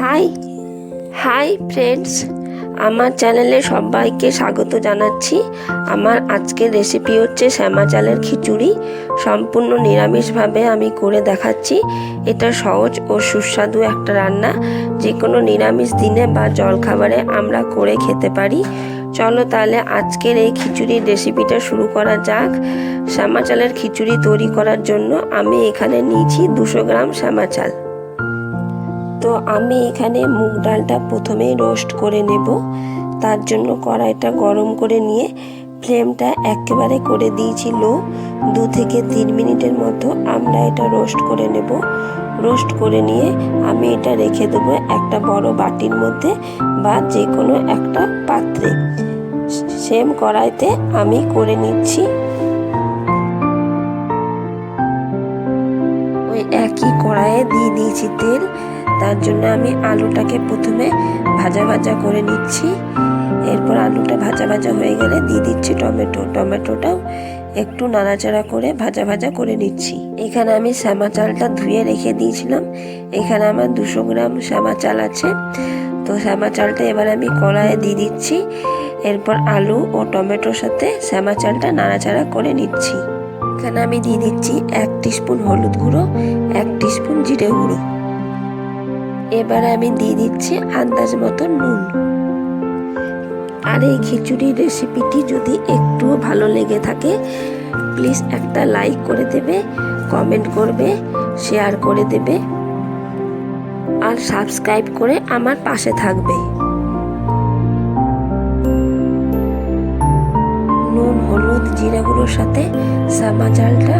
High hi friends, আমার চ্যানেলে সবাইকে স্বাগত জানাচ্ছি। আমার আজকের রেসিপি হচ্ছে শ্যামা চালের খিচুড়ি। সম্পূর্ণ নিরামিষভাবে আমি করে দেখাচ্ছি। এটা সহজ ও সুস্বাদু একটা রান্না, যে কোনো নিরামিষ দিনে বা জলখাবারে আমরা করে খেতে পারি। চলো তাহলে আজকের এই খিচুড়ির রেসিপিটা শুরু করা যাক। শ্যামা চালের খিচুড়ি তৈরি করার জন্য আমি এখানে নিয়েছি 200 গ্রাম শ্যামা চাল। তো আমি এখানে মুগ ডালটা প্রথমেই রোস্ট করে নেব। তার জন্য কড়াইটা গরম করে নিয়ে ফ্লেমটা একেবারে করে দিয়েছি লো। 2 থেকে 3 মিনিটের মতো আমরা এটা রোস্ট করে নেব। রোস্ট করে নিয়ে আমি এটা রেখে দেবো একটা বড় বাটির মধ্যে বা যে কোনো একটা পাত্রে। সেম কড়াইতে আমি করে নিচ্ছি। ওই একই কড়াইয়ে দিয়ে দিয়েছি তেল। তার জন্য আমি আলুটাকে প্রথমে ভাজা ভাজা করে নিচ্ছি। এরপর আলুটা ভাজা ভাজা হয়ে গেলে দিয়ে দিচ্ছি টমেটোটাও একটু নাড়াচাড়া করে ভাজা ভাজা করে নিচ্ছি। এখানে আমি শ্যামা চালটা ধুয়ে রেখে দিয়েছিলাম। এখানে আমার 200 গ্রাম শ্যামা চাল আছে। তো শ্যামা চালটা এবার আমি কড়াইয়ে দিয়ে দিচ্ছি। এরপর আলু ও টমেটোর সাথে শ্যামা চালটা নাড়াচাড়া করে নিচ্ছি। এখানে আমি দিয়ে দিচ্ছি 1 টিস্পুন হলুদ গুঁড়ো, 1 টিস্পুন জিরে গুঁড়ো। এবারে আমি দিয়ে দিচ্ছি আন্দাজ মতো নুন। আর এই খিচুড়ির রেসিপিটি যদি একটু ভালো লেগে থাকে প্লিজ একটা লাইক করে দেবে, কমেন্ট করবে, শেয়ার করে দেবে আর সাবস্ক্রাইব করে আমার পাশে থাকবে। নুন, হলুদ, জিরা গুঁড়োর সাথে শ্যামা চালটা,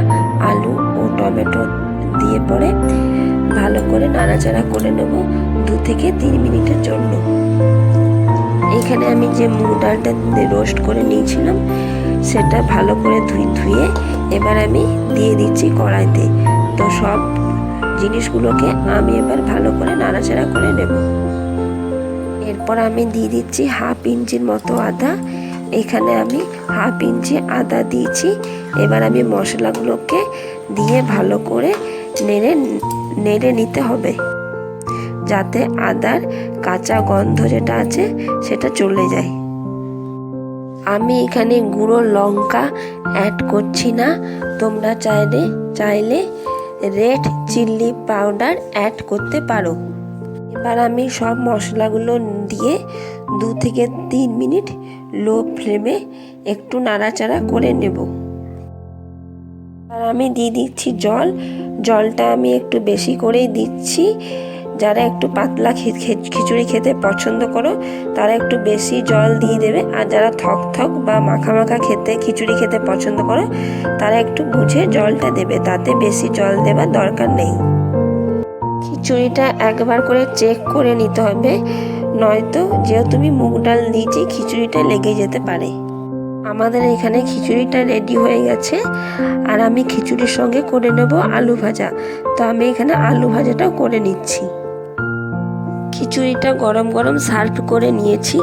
আলু ও টমেটো দিয়ে পরে ভালো করে নাড়াচাড়া করে নেব 2 থেকে 3 মিনিটের জন্য। এখানে আমি যে মুগ ডালটা রোস্ট করে নিয়েছিলাম সেটা ভালো করে ধুয়ে এবার আমি দিয়ে দিচ্ছি কড়াইতে। তো সব জিনিসগুলোকে আমি এবার ভালো করে নাড়াচাড়া করে নেব। এরপর আমি দিয়ে দিচ্ছি 1/2 ইঞ্চির মতো আদা। এখানে আমি 1/2 ইঞ্চি আদা দিয়েছি। এবার আমি মশলাগুলোকে দিয়ে ভালো করে নেড়ে নিতে হবে, যাতে আদার কাঁচা গন্ধ যেটা আছে সেটা চলে যায়। আমি এখানে গুঁড়ো লঙ্কা অ্যাড করছি না। তোমরা চাইলে রেড চিলি পাউডার অ্যাড করতে পারো। এবার আমি সব মশলাগুলো দিয়ে 2 থেকে 3 মিনিট লো ফ্লেমে একটু নাড়াচাড়া করে নেব। আর আমি দিয়ে দিচ্ছি জলটা আমি একটু বেশি করেই দিচ্ছি। যারা একটু পাতলা খিচুড়ি খেতে পছন্দ করো তারা একটু বেশি জল দিয়ে দেবে। আর যারা থক বা মাখা মাখা খিচুড়ি খেতে পছন্দ করো তারা একটু বুঝে জলটা দেবে, তাতে বেশি জল দেবার দরকার নেই। খিচুড়িটা একবার করে চেক করে নিতে হবে, নয়তো যেহেতু আমি মুগ ডাল দিয়েছি খিচুড়িটা লেগে যেতে পারে। আমাদের এখানে খিচুড়িটা রেডি হয়ে গেছে। আর আমি খিচুড়ির সঙ্গে করে নেব আলু ভাজা। তো আমি এখানে আলু ভাজাটাও করে নিচ্ছি। খিচুড়িটা গরম গরম সার্ভ করে নিয়েছি।